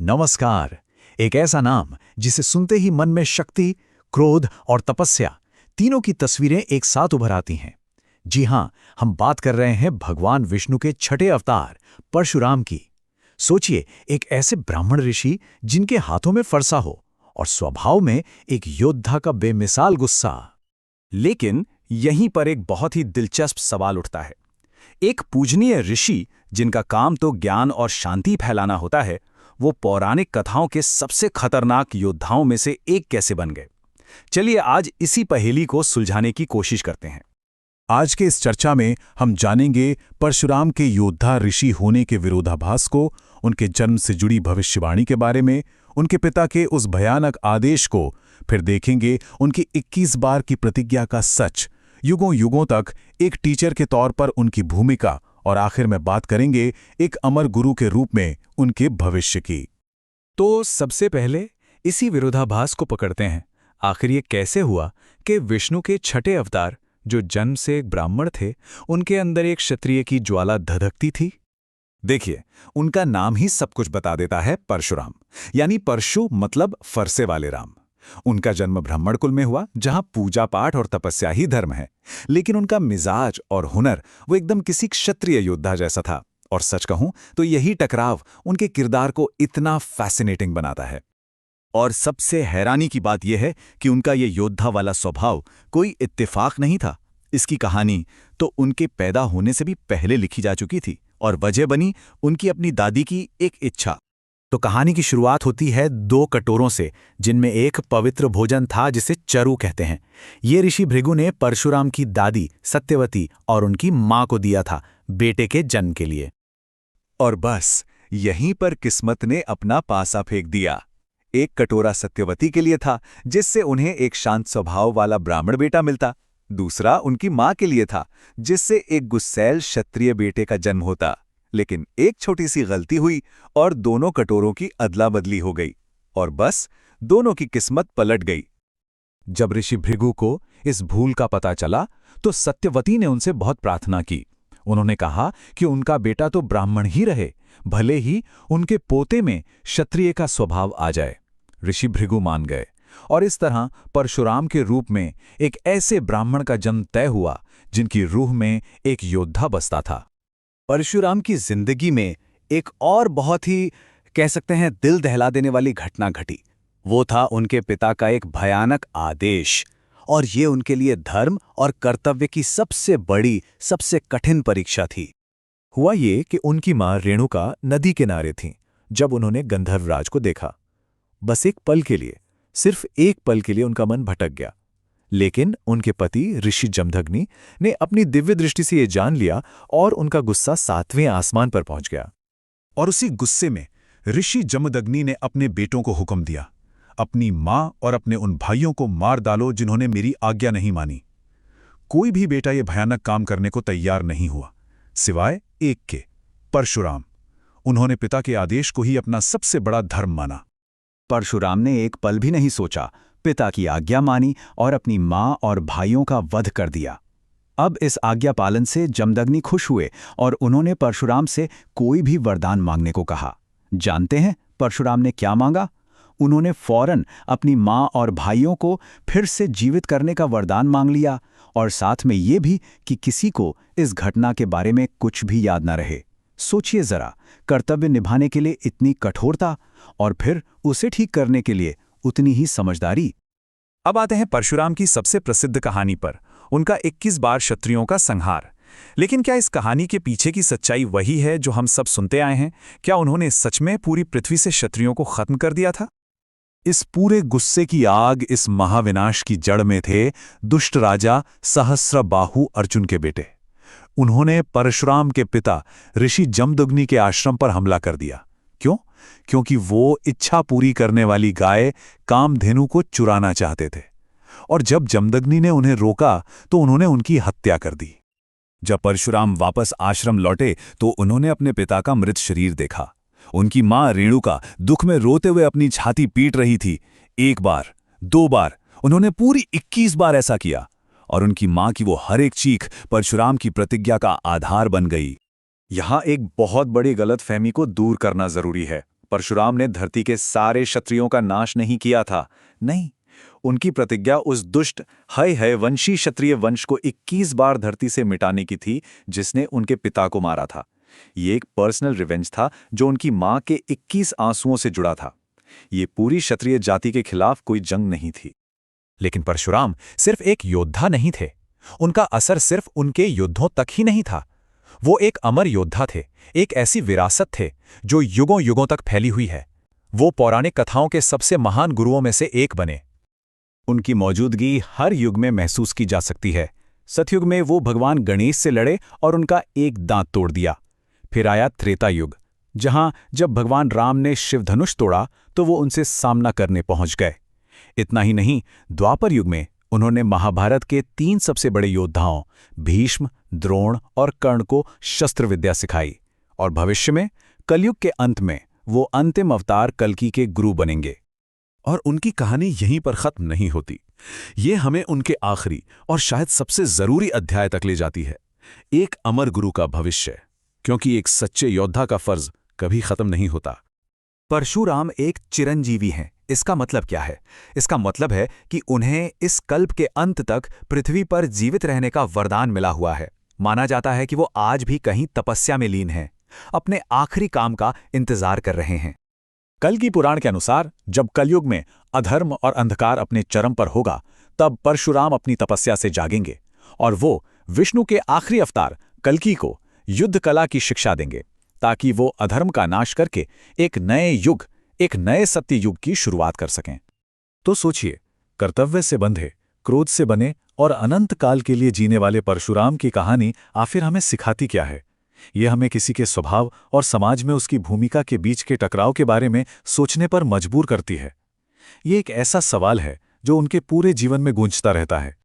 नमस्कार। एक ऐसा नाम जिसे सुनते ही मन में शक्ति, क्रोध और तपस्या तीनों की तस्वीरें एक साथ उभर आती हैं। जी हां, हम बात कर रहे हैं भगवान विष्णु के छठे अवतार परशुराम की। सोचिए, एक ऐसे ब्राह्मण ऋषि जिनके हाथों में फरसा हो और स्वभाव में एक योद्धा का बेमिसाल गुस्सा। लेकिन यहीं पर एक बहुत ही दिलचस्प सवाल उठता है। एक पूजनीय ऋषि जिनका काम तो ज्ञान और शांति फैलाना होता है, वो पौराणिक कथाओं के सबसे खतरनाक योद्धाओं में से एक कैसे बन गए? चलिए आज इसी पहेली को सुलझाने की कोशिश करते हैं। आज के इस चर्चा में हम जानेंगे परशुराम के योद्धा ऋषि होने के विरोधाभास को, उनके जन्म से जुड़ी भविष्यवाणी के बारे में, उनके पिता के उस भयानक आदेश को, फिर देखेंगे उनकी 21 बार की प्रतिज्ञा का सच, युगों युगों तक एक टीचर के तौर पर उनकी भूमिका, और आखिर में बात करेंगे एक अमर गुरु के रूप में उनके भविष्य की। तो सबसे पहले इसी विरोधाभास को पकड़ते हैं। आखिर ये कैसे हुआ कि विष्णु के छठे अवतार, जो जन्म से एक ब्राह्मण थे, उनके अंदर एक क्षत्रिय की ज्वाला धधकती थी? देखिए, उनका नाम ही सब कुछ बता देता है। परशुराम यानी परशु मतलब फरसे वाले राम। उनका जन्म ब्राह्मण कुल में हुआ, जहां पूजा पाठ और तपस्या ही धर्म है। लेकिन उनका मिजाज और हुनर वो एकदम किसी क्षत्रिय योद्धा जैसा था। और सच कहूं तो यही टकराव उनके किरदार को इतना फैसिनेटिंग बनाता है। और सबसे हैरानी की बात यह है कि उनका ये योद्धा वाला स्वभाव कोई इत्तेफाक नहीं था। इसकी कहानी तो उनके पैदा होने से भी पहले लिखी जा चुकी थी, और वजह बनी उनकी अपनी दादी की एक इच्छा। तो कहानी की शुरुआत होती है 2 कटोरों से, जिनमें एक पवित्र भोजन था जिसे चरु कहते हैं। ये ऋषि भृगु ने परशुराम की दादी सत्यवती और उनकी मां को दिया था बेटे के जन्म के लिए। और बस यहीं पर किस्मत ने अपना पासा फेंक दिया। एक कटोरा सत्यवती के लिए था, जिससे उन्हें एक शांत स्वभाव वाला ब्राह्मण बेटा मिलता। दूसरा उनकी मां के लिए था, जिससे एक गुस्सैल क्षत्रिय बेटे का जन्म होता। लेकिन एक छोटी सी गलती हुई और दोनों कटोरों की अदला बदली हो गई, और बस दोनों की किस्मत पलट गई। जब ऋषि भृगु को इस भूल का पता चला तो सत्यवती ने उनसे बहुत प्रार्थना की। उन्होंने कहा कि उनका बेटा तो ब्राह्मण ही रहे, भले ही उनके पोते में क्षत्रिय का स्वभाव आ जाए। ऋषि भृगु मान गए, और इस तरह परशुराम के रूप में एक ऐसे ब्राह्मण का जन्म तय हुआ जिनकी रूह में एक योद्धा बसता था। परशुराम की जिंदगी में एक और बहुत ही कह सकते हैं दिल दहला देने वाली घटना घटी। वो था उनके पिता का एक भयानक आदेश, और ये उनके लिए धर्म और कर्तव्य की सबसे बड़ी, सबसे कठिन परीक्षा थी। हुआ ये कि उनकी मां रेणुका नदी किनारे थीं जब उन्होंने गंधर्वराज को देखा। बस एक पल के लिए, सिर्फ एक पल के लिए उनका मन भटक गया। लेकिन उनके पति ऋषि जमदग्नि ने अपनी दिव्य दृष्टि से ये जान लिया, और उनका गुस्सा 7वें आसमान पर पहुंच गया। और उसी गुस्से में ऋषि जमदग्नि ने अपने बेटों को हुक्म दिया, अपनी मां और अपने उन भाइयों को मार डालो जिन्होंने मेरी आज्ञा नहीं मानी। कोई भी बेटा ये भयानक काम करने को तैयार नहीं हुआ, सिवाय एक के, परशुराम। उन्होंने पिता के आदेश को ही अपना सबसे बड़ा धर्म माना। परशुराम ने एक पल भी नहीं सोचा, पिता की आज्ञा मानी और अपनी मां और भाइयों का वध कर दिया। अब इस आज्ञा पालन से जमदग्नि खुश हुए, और उन्होंने परशुराम से कोई भी वरदान मांगने को कहा। जानते हैं परशुराम ने क्या मांगा? उन्होंने फौरन अपनी मां और भाइयों को फिर से जीवित करने का वरदान मांग लिया, और साथ में ये भी कि किसी को इस घटना के बारे में कुछ भी याद न रहे। सोचिए जरा, कर्तव्य निभाने के लिए इतनी कठोरता, और फिर उसे ठीक करने के लिए उतनी ही समझदारी। अब आते हैं परशुराम की सबसे प्रसिद्ध कहानी पर, उनका 21 बार क्षत्रियों का संहार। लेकिन क्या इस कहानी के पीछे की सच्चाई वही है जो हम सब सुनते आए हैं? क्या उन्होंने सच में पूरी पृथ्वी से क्षत्रियों को खत्म कर दिया था? इस पूरे गुस्से की आग, इस महाविनाश की जड़ में थे दुष्ट राजा सहस्रबाहु अर्जुन के बेटे। उन्होंने परशुराम के पिता ऋषि जमदग्नि के आश्रम पर हमला कर दिया। क्यों? क्योंकि वो इच्छा पूरी करने वाली गाय कामधेनु को चुराना चाहते थे। और जब जमदग्नि ने उन्हें रोका तो उन्होंने उनकी हत्या कर दी। जब परशुराम वापस आश्रम लौटे तो उन्होंने अपने पिता का मृत शरीर देखा। उनकी मां रेणुका दुख में रोते हुए अपनी छाती पीट रही थी। 1 बार, 2 बार, उन्होंने पूरी 21 बार ऐसा किया, और उनकी मां की वो हर एक चीख परशुराम की प्रतिज्ञा का आधार बन गई। यहां एक बहुत बड़ी गलतफहमी को दूर करना जरूरी है। परशुराम ने धरती के सारे क्षत्रियों का नाश नहीं किया था, नहीं, उनकी प्रतिज्ञा उस दुष्ट हय वंशी क्षत्रिय वंश को 21 बार धरती से मिटाने की थी जिसने उनके पिता को मारा था। ये एक पर्सनल रिवेंज था जो उनकी मां के 21 आंसुओं से जुड़ा था। ये पूरी क्षत्रिय जाति के खिलाफ कोई जंग नहीं थी। लेकिन परशुराम सिर्फ एक योद्धा नहीं थे। उनका असर सिर्फ उनके युद्धों तक ही नहीं था। वो एक अमर योद्धा थे, एक ऐसी विरासत थे जो युगों युगों तक फैली हुई है। वो पौराणिक कथाओं के सबसे महान गुरुओं में से एक बने। उनकी मौजूदगी हर युग में महसूस की जा सकती है। सतयुग में वो भगवान गणेश से लड़े और उनका एक दांत तोड़ दिया। फिर आया त्रेता युग, जहां जब भगवान राम ने शिवधनुष तोड़ा तो वो उनसे सामना करने पहुंच गए। इतना ही नहीं, द्वापर युग में उन्होंने महाभारत के 3 सबसे बड़े योद्धाओं भीष्म, द्रोण और कर्ण को शस्त्र विद्या सिखाई। और भविष्य में कलयुग के अंत में वो अंतिम अवतार कल्कि के गुरु बनेंगे। और उनकी कहानी यहीं पर खत्म नहीं होती। ये हमें उनके आखिरी और शायद सबसे जरूरी अध्याय तक ले जाती है, एक अमर गुरु का भविष्य, क्योंकि एक सच्चे योद्धा का फर्ज कभी खत्म नहीं होता। परशुराम एक चिरंजीवी हैं। इसका मतलब क्या है? इसका मतलब है कि उन्हें इस कल्प के अंत तक पृथ्वी पर जीवित रहने का वरदान मिला हुआ है। माना जाता है कि वो आज भी कहीं तपस्या में लीन हैं, अपने आखिरी काम का इंतजार कर रहे हैं। कल्कि पुराण के अनुसार जब कलयुग में अधर्म और अंधकार अपने चरम पर होगा, तब परशुराम अपनी तपस्या से जागेंगे और वो विष्णु के आखिरी अवतार कल्कि को युद्ध कला की शिक्षा देंगे, ताकि वो अधर्म का नाश करके एक नए युग, एक नए सत्य युग की शुरुआत कर सकें। तो सोचिए, कर्तव्य से बंधे, क्रोध से बने और अनंत काल के लिए जीने वाले परशुराम की कहानी आखिर हमें सिखाती क्या है? ये हमें किसी के स्वभाव और समाज में उसकी भूमिका के बीच के टकराव के बारे में सोचने पर मजबूर करती है। ये एक ऐसा सवाल है जो उनके पूरे जीवन में गूंजता रहता है।